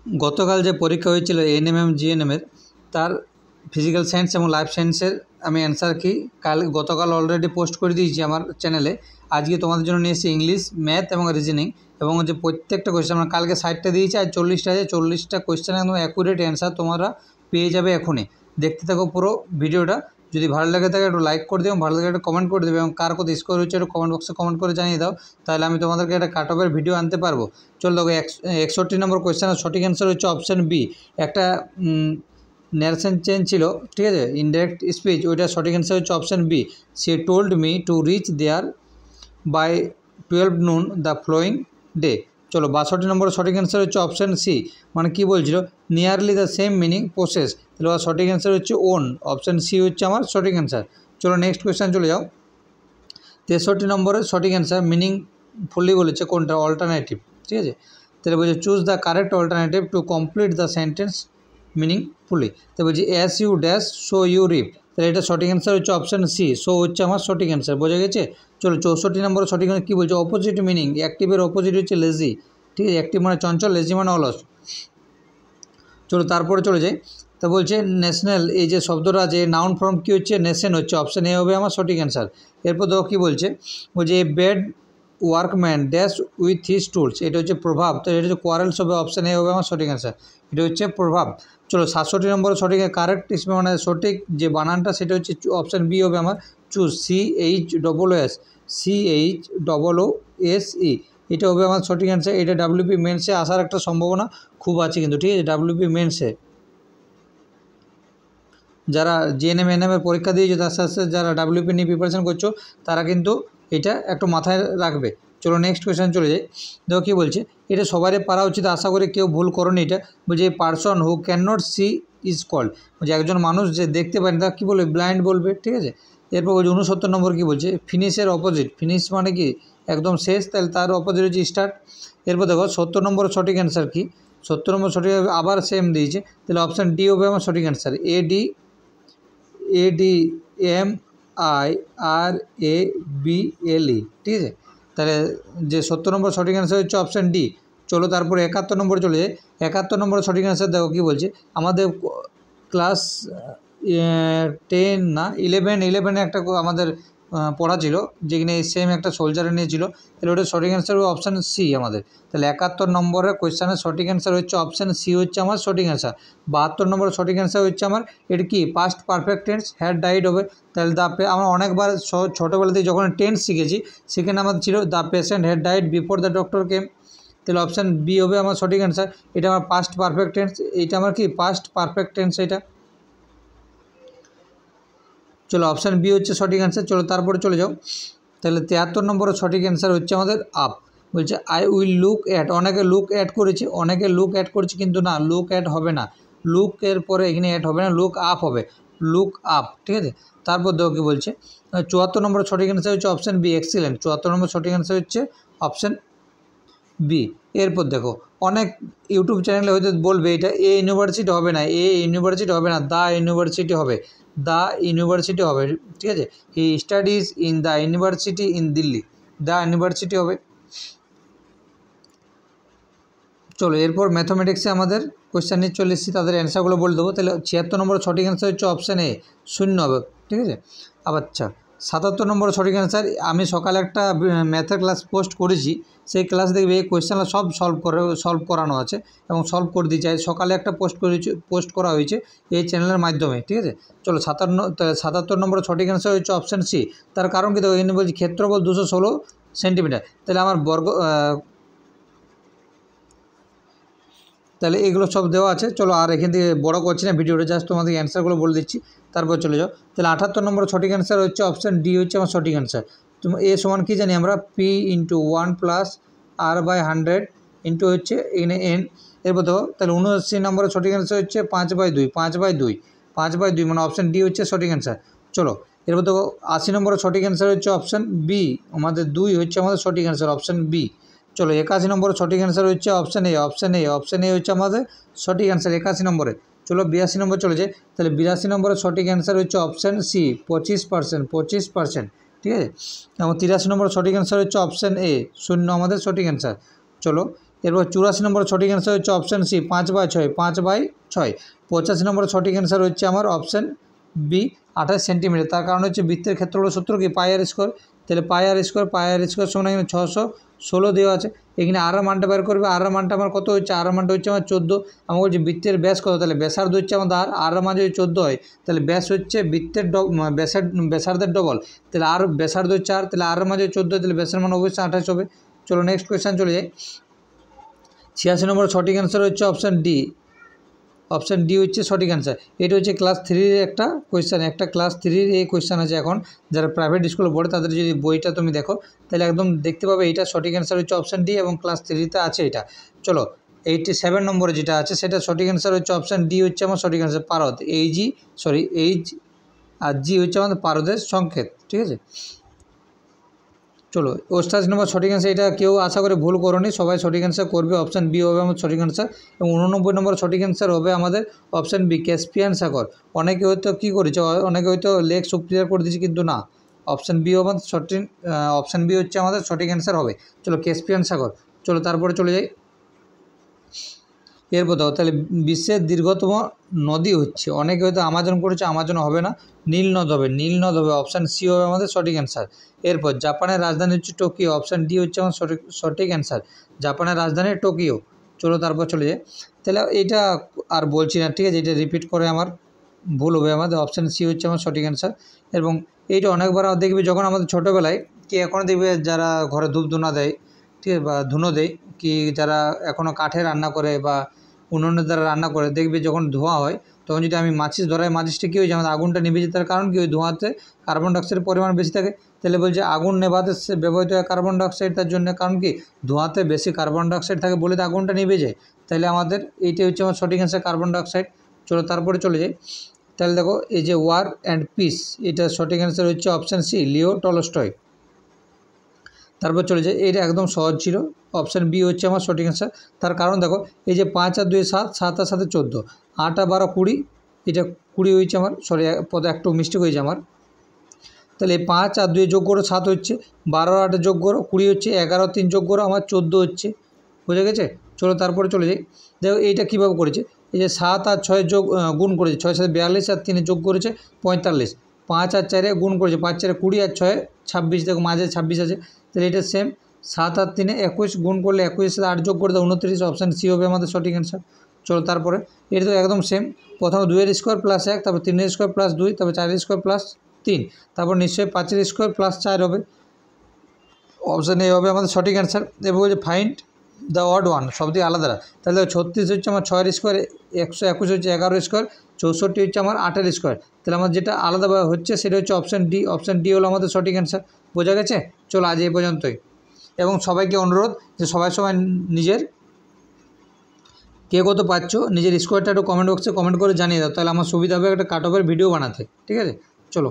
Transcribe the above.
গতকাল যে পরীক্ষা হয়েছিল এএনএম জিএনএমের তার ফিজিক্যাল সায়েন্স এবং লাইফ সায়েন্সের আমি অ্যান্সার কি গতকাল অলরেডি পোস্ট করে দিয়েছি আমার চ্যানেলে। আজকে তোমাদের জন্য নিয়ে এসেছি ইংলিশ, ম্যাথ এবং রিজনিং, এবং যে প্রত্যেকটা কোয়েশ্চেন আমরা কালকে 60টা দিয়েছি, আজ 40টা আছে। 40টা কোয়েশ্চেন একদম অ্যাকুরেট অ্যান্সার তোমরা পেয়ে যাবে এখনই। দেখতে থাকো পুরো ভিডিওটা। যদি ভালো লাগে থাকে একটু লাইক করে দিও, ভালো লাগে একটা কমেন্ট করে দেবে, এবং কার কত স্কোর হচ্ছে একটু কমেন্ট বক্সে কমেন্ট করে জানিয়ে দাও, তাহলে আমি তোমাদেরকে একটা কাট অফের ভিডিও আনতে পারবো। চলো দেখো 61 নম্বর কোয়েশ্চেনের সঠিক অ্যান্সার হচ্ছে অপশান বি। একটা ন্যারেশন চেঞ্জ ছিল, ঠিক আছে, ইনডাইরেক্ট স্পিচ, ওইটা সঠিক অ্যান্সার হচ্ছে অপশান বি। সে told me to reach there by 12 noon the flowing day. চলো 62 নম্বর সঠিক অ্যান্সার হচ্ছে অপশান সি। মানে কী বলছিল, nearly the same meaning process, তাহলে সঠিক অ্যান্সার হচ্ছে ওন। অপশান সি হচ্ছে আমার সঠিক অ্যান্সার। চলো নেক্সট কোয়েশ্চেন চলে যাও। 63 নম্বরের সঠিক অ্যান্সার মিনিংফুলি বলেছে কোনটা, অল্টারনেটিভ, ঠিক আছে। তাহলে বলছে choose the correct alternative to complete the sentence meaningfully. তো বলছি as you dash so you reap, তাহলে এটা সঠিক অ্যান্সার হচ্ছে অপশান সি, সো হচ্ছে আমার সঠিক অ্যান্সার। বোঝা গেছে। চলো 64 নম্বরের সঠিক অ্যান্সার কী বলছে, অপোজিট মিনিং, অ্যাক্টিভের অপোজিট হচ্ছে লেজি, ঠিক আছে। অ্যাক্টিভ মানে চঞ্চল, লেজি মানে অলস। চলো তারপরে চলে যাই। তা বলছে ন্যাশনাল, এই যে শব্দটা আছে নাউন ফর্ম কী হচ্ছে, নেশন হচ্ছে, অপশান এ হবে আমার সঠিক অ্যান্সার। এরপর দেখো কী বলছে, a bad workman dash with his tools, এটা হচ্ছে প্রভাব, তো এটা হচ্ছে কোয়ারেলস হবে, অপশান এ হবে আমার সঠিক অ্যান্সার। এটা হচ্ছে প্রভাব। চলো 67 নম্বরে সঠিক কারেক্ট মানে সঠিক যে বানানটা সেটা হচ্ছে অপশান বি হবে আমার, চুজ, CHOOSE, এটা হবে আমার সঠিক অ্যান্সার। এটা ডাব্লিউপি মেন্সে আসার একটা সম্ভাবনা খুব আছে কিন্তু, ঠিক আছে। ডাব্লিউপি মেন্সে যারা জিএনএম এনএমের পরীক্ষা দিয়েছো, তার সাথে সাথে যারা ডাব্লিউপি নিয়ে প্রিপারেশন করছো, তারা কিন্তু এটা একটু মাথায় রাখবে। চলো নেক্সট কোয়েশ্চেন চলে যাই। দেখো কী বলছে, এটা সবারই পারা উচিত, আশা করি কেউ ভুল করোনি এটা। বলছে এই person who can not see is called, বলছে একজন মানুষ যে দেখতে পারেন তাকে কী বলবে, ব্লাইন্ড বলবে, ঠিক আছে। এরপর বলছে 69 নম্বর কী বলছে, ফিনিশের অপোজিট, ফিনিশ মানে কি একদম শেষ, তাহলে তার অপোজিট হচ্ছে স্টার্ট। এরপর দেখো 70 নম্বর সঠিক অ্যান্সার কি, 70 নম্বর সঠিক আবার সেম দিয়েছে, তাহলে অপশান ডি হবে আমার সঠিক অ্যান্সার। ADMIRABLE, ঠিক আছে। তাহলে যে 70 নম্বর সঠিক অ্যান্সার হচ্ছে অপশান ডি। চলো তারপরে 71 নম্বর চলে যায়। 71 নম্বর সঠিক অ্যান্সার দেখো কী বলছে, আমাদের ক্লাস 10 না 11 একটা আমাদের পড়া ছিল, যেখানে সেম একটা সোলজারে নিয়েছিল, তাহলে ওটা সঠিক অ্যান্সার হবে অপশান সি আমাদের। তাহলে 71 নম্বরের কোয়েশ্চেনের সঠিক অ্যান্সার হচ্ছে অপশান সি হচ্ছে আমার সঠিক অ্যান্সার। 72 নম্বরের সঠিক অ্যান্সার হচ্ছে আমার, এটা কি past perfect tense, had died হবে। তাহলে আমরা অনেকবার ছোটোবেলাতে যখন টেন্স শিখেছি, সেখানে আমাদের ছিল the patient had died before the doctor came, তাহলে অপশান বি হবে আমার সঠিক অ্যান্সার। এটা আমার পাস্ট পারফেক্ট টেন্স, এটা আমার কি পাস্ট পারফেক্ট টেন্স এটা। চলো অপশান বি হচ্ছে সঠিক অ্যান্সার। চলো তারপরে চলে যাও। তাহলে 73 নম্বরের সঠিক অ্যান্সার হচ্ছে আমাদের আপ। বলছে আই উইল লুক অ্যাট, অনেকে লুক অ্যাড করেছে, কিন্তু না, লুক অ্যাড হবে না, লুকের পরে এখানে অ্যাড হবে না, লুক আপ হবে, লুক আপ, ঠিক আছে। তারপর দেখো কী বলছে, 74 নম্বরের সঠিক অ্যান্সার হচ্ছে অপশান বি, এক্সিলেন্ট। 74 নম্বর সঠিক অ্যান্সার হচ্ছে অপশান বি। এরপর দেখো অনেক ইউটিউব চ্যানেলে হয়তো বলবে এটা এ ইউনিভার্সিটি হবে না, দ্য ইউনিভার্সিটি হবে, দ্য ইউনিভার্সিটি হবে, ঠিক আছে। He studies in the university in Delhi, the university হবে। চলো এরপর ম্যাথমেটিক্সে আমাদের কোয়েশ্চেন নিয়ে চলে এসেছি, তাদের অ্যান্সারগুলো বলে দেবো। তাহলে 76 নম্বর সঠিক অ্যান্সার হচ্ছে অপশান এ, 0 হবে, ঠিক আছে। আচ্ছা 77 নম্বর সঠিক অ্যান্সার, আমি সকালে একটা ম্যাথের ক্লাস পোস্ট করেছি, সেই ক্লাস দেখবে এই কোয়েশ্চেনটা সব সলভ করানো আছে এবং সলভ করে দিয়েছে। সকালে একটা পোস্ট করা হয়েছে এই চ্যানেলের মাধ্যমে, ঠিক আছে। চলো 77 নম্বর সঠিক অ্যান্সার হচ্ছে অপশান সি। তার কারণ কি দেখো, এখানে বলছি ক্ষেত্রফল 216 সেন্টিমিটার, তাহলে আমার তাহলে এগুলো সব দেওয়া আছে। চলো আর এখান থেকে বড় করছি না ভিডিওটা, জাস্ট তোমাদের অ্যান্সারগুলো বলে দিচ্ছি, তারপর চলে যাও। তাহলে 78 নম্বর সঠিক অ্যান্সার হচ্ছে অপশান ডি হচ্ছে আমার সঠিক অ্যান্সার। তুমি এ সমান কী জানি আমরা, P into 1 plus r/100 into হচ্ছে এখানে এন। এরপর দেখো তাহলে 79 নম্বরের সঠিক অ্যান্সার হচ্ছে 5/2 মানে অপশান ডি হচ্ছে সঠিক অ্যান্সার। চলো এরপর দেখো 80 নম্বরের সঠিক অ্যান্সার হচ্ছে অপশান বি, আমাদের 2 হচ্ছে আমাদের সঠিক অ্যান্সার, অপশান বি। চলো 81 নম্বরের সঠিক অ্যান্সার হচ্ছে অপশান এ, অপশান এ হচ্ছে আমাদের সঠিক অ্যান্সার 81 নম্বরে। চলো 82 নম্বর চলে যায়। তাহলে 82 নম্বরের সঠিক অ্যান্সার হচ্ছে অপশান সি, 25%, ঠিক আছে। এবং 83 নম্বরের সঠিক অ্যান্সার হচ্ছে অপশান এ, 0 আমাদের সঠিক অ্যান্সার। চলো এরপর 84 নম্বর সঠিক অ্যান্সার হচ্ছে অপশান সি 5/6, 5/6। 85 নম্বর সঠিক অ্যান্সার হচ্ছে আমার অপশান বি 28 সেন্টিমিটার। তার কারণ হচ্ছে বৃত্তের ক্ষেত্রফলের সূত্র কি পাই আর স্কোয়ার, তাহলে পাই আর স্কোয়ার সমান এখানে 616 দেওয়া আছে। এখানে আর মানটা বের করবে, আর মানটা আমার কত হচ্ছে, আর মানটা হচ্ছে আমার 14। আমার বলছি বৃত্তের ব্যাস কত, তাহলে ব্যাসার্ধ হচ্ছে আমাদের আর মান যদি 14 হয় তাহলে ব্যাস হচ্ছে বৃত্তের ব্যাসার্ধের ডবল, তাহলে আর ব্যাসার্ধ হচ্ছে আর, তাহলে আর মান যদি 14 হয় তাহলে ব্যাসের মান অবশ্যই 28 হবে। চলো নেক্সট কোয়েশ্চেন চলে যাই। 86 নম্বর সঠিক অ্যান্সার হচ্ছে অপশান ডি, অপশান ডি হচ্ছে সঠিক অ্যান্সার। এটা হচ্ছে ক্লাস 3-র একটা কোয়েশ্চেন, একটা ক্লাস 3-র এই কোয়েশ্চেন আছে। এখন যারা প্রাইভেট স্কুলে পড়ে তাদের যদি বইটা তুমি দেখো তাহলে একদম দেখতে পাবে এইটা সঠিক অ্যান্সার হচ্ছে অপশান ডি এবং ক্লাস 3-তে আছে এটা। চলো 87 নম্বরে যেটা আছে সেটা সঠিক অ্যান্সার হচ্ছে অপশান ডি হচ্ছে আমার সঠিক অ্যান্সার পারদ, এইচ আর জি হচ্ছে আমাদের পারদের সংকেত, ঠিক আছে। চলো 88 নম্বর সঠিক অ্যান্সার, এটা কেউ আশা করে ভুল করোনি, সবাই সঠিক অ্যান্সার করবে, অপশান বি হবে আমার সঠিক অ্যান্সার। এবং 89 নম্বর সঠিক অ্যান্সার হবে আমাদের অপশান বি ক্যাসপিয়ান সাগর। অনেকে হয়তো কী করেছে, অনেকে হয়তো লেক সুপ্রিয়ার করে দিয়েছে, কিন্তু না, অপশান বি হবে সঠিক, অপশান বি হচ্ছে আমাদের সঠিক অ্যান্সার হবে। চলো ক্যাসপিয়ান সাগর। চলো তারপরে চলে যাই। এরপর দাও তাহলে বিশ্বের দীর্ঘতম নদী হচ্ছে, অনেকে হয়তো আমাজন করেছে, আমাজন হবে না, নীল নদ হবে, নীল নদ হবে, অপশান সি হবে আমাদের সঠিক অ্যান্সার। এরপর জাপানের রাজধানী হচ্ছে টোকিও, অপশান ডি হচ্ছে আমার সঠিক অ্যান্সার, জাপানের রাজধানী টোকিও। চলো তারপর চলে যাই। তাহলে এটা আর বলছি না, ঠিক আছে, এটা রিপিট করে আমার ভুল হবে, আমাদের অপশান সি হচ্ছে আমার সঠিক অ্যান্সার। এবং এইটা অনেকবার দেখবে যখন আমাদের ছোটোবেলায় কি এখনও দেখবে যারা ঘরে ধূপ ধুনা দেয়, ঠিক আছে, বা ধুনো দেয়, কি যারা এখনও কাঠে রান্না করে বা উনুনের দ্বারা রান্না করে, দেখবে যখন ধোঁয়া হয় তখন যদি আমি মাচিস ধরাই, মাচিসটা কী হয়েছে আমাদের আগুনটা নিভে যেতে, তার কারণ কি ওই ধোঁয়াতে কার্বন ডাইঅক্সাইডের পরিমাণ বেশি থাকে। তাহলে বলছে আগুন নেভাতে ব্যবহৃত হয় কার্বন ডাইঅক্সাইড, তার জন্য কারণ কি ধোঁয়াতে বেশি কার্বন ডাইঅক্সাইড থাকে বলে তো আগুনটা নিভে যায়। তাহলে আমাদের এইটাই হচ্ছে আমার সঠিক অ্যান্সার কার্বন ডাইঅক্সাইড। চলো তারপরে চলে যাই। তাহলে দেখো এই যে ওয়ার অ্যান্ড পিস, এটা সঠিক অ্যান্সার হচ্ছে অপশান সি লিও টলস্টয়। তারপর চলে যায়, এটা একদম সহজ ছিল, অপশান বি হচ্ছে আমার সঠিক অ্যান্সার। তার কারণ দেখো এই যে 5 আর 2 7, 7 আর 7 14, 8 আর 12 20, এটা 20 হয়েছে আমার, সরি পদে একটু মিস্টেক হয়েছে আমার। তাহলে 5 আর 2 যোগ করো 7 হচ্ছে, 12 আর 8 যোগ করো 20 হচ্ছে, 11 আর 3 যোগ করো আমার 14 হচ্ছে, বুঝে গেছে। চলো তারপরে চলে যাই। দেখো এইটা কীভাবে করেছে, এই যে 7 আর 6 যোগ গুণ করেছে, 6 7 42 আর 3 যোগ করেছে 45, 5 আর 4 গুণ করেছে, 5 4 20 আর 6 26, দেখো মাঝে 26 আছে, তাহলে এটা সেম। 7 আর 3 21 গুণ করলে 21 সাথে 8 যোগ করে দাও 29, অপশান সি হবে আমাদের সঠিক অ্যান্সার। চলো তারপরে এটা তো একদম সেম, প্রথমে 2 এর স্কোয়ার প্লাস 1, তারপর 3 এর স্কোয়ার প্লাস 2, তারপর 4 এর স্কোয়ার প্লাস 3, তারপর নিশ্চয়ই 5 এর স্কোয়ার প্লাস 4 হবে, অপশান এ হবে আমাদের সঠিক অ্যান্সার। এবার বলছে ফাইন্ড দ্য অড ওয়ান, সব দিয়ে আলাদা। তাহলে 36 হচ্ছে আমার 6 এর স্কোয়ার, 121 হচ্ছে 11 স্কোয়ার, 64 হচ্ছে আমার 8 এর স্কোয়ার। তাহলে আমার যেটা আলাদা হচ্ছে সেটা হচ্ছে অপশান ডি, অপশান ডি হলো আমাদের সঠিক অ্যান্সার। বোঝা গেছে। চলো আজ এই পর্যন্তই, এবং সবাইকে অনুরোধ যে সবাই নিজের কে কত পাচ্ছ নিজের স্কোয়ারটা একটু কমেন্ট বক্সে কমেন্ট করে জানিয়ে দাও, তাহলে আমার সুবিধা হবে একটা কাট অফের ভিডিও বানাতে, ঠিক আছে। চলো।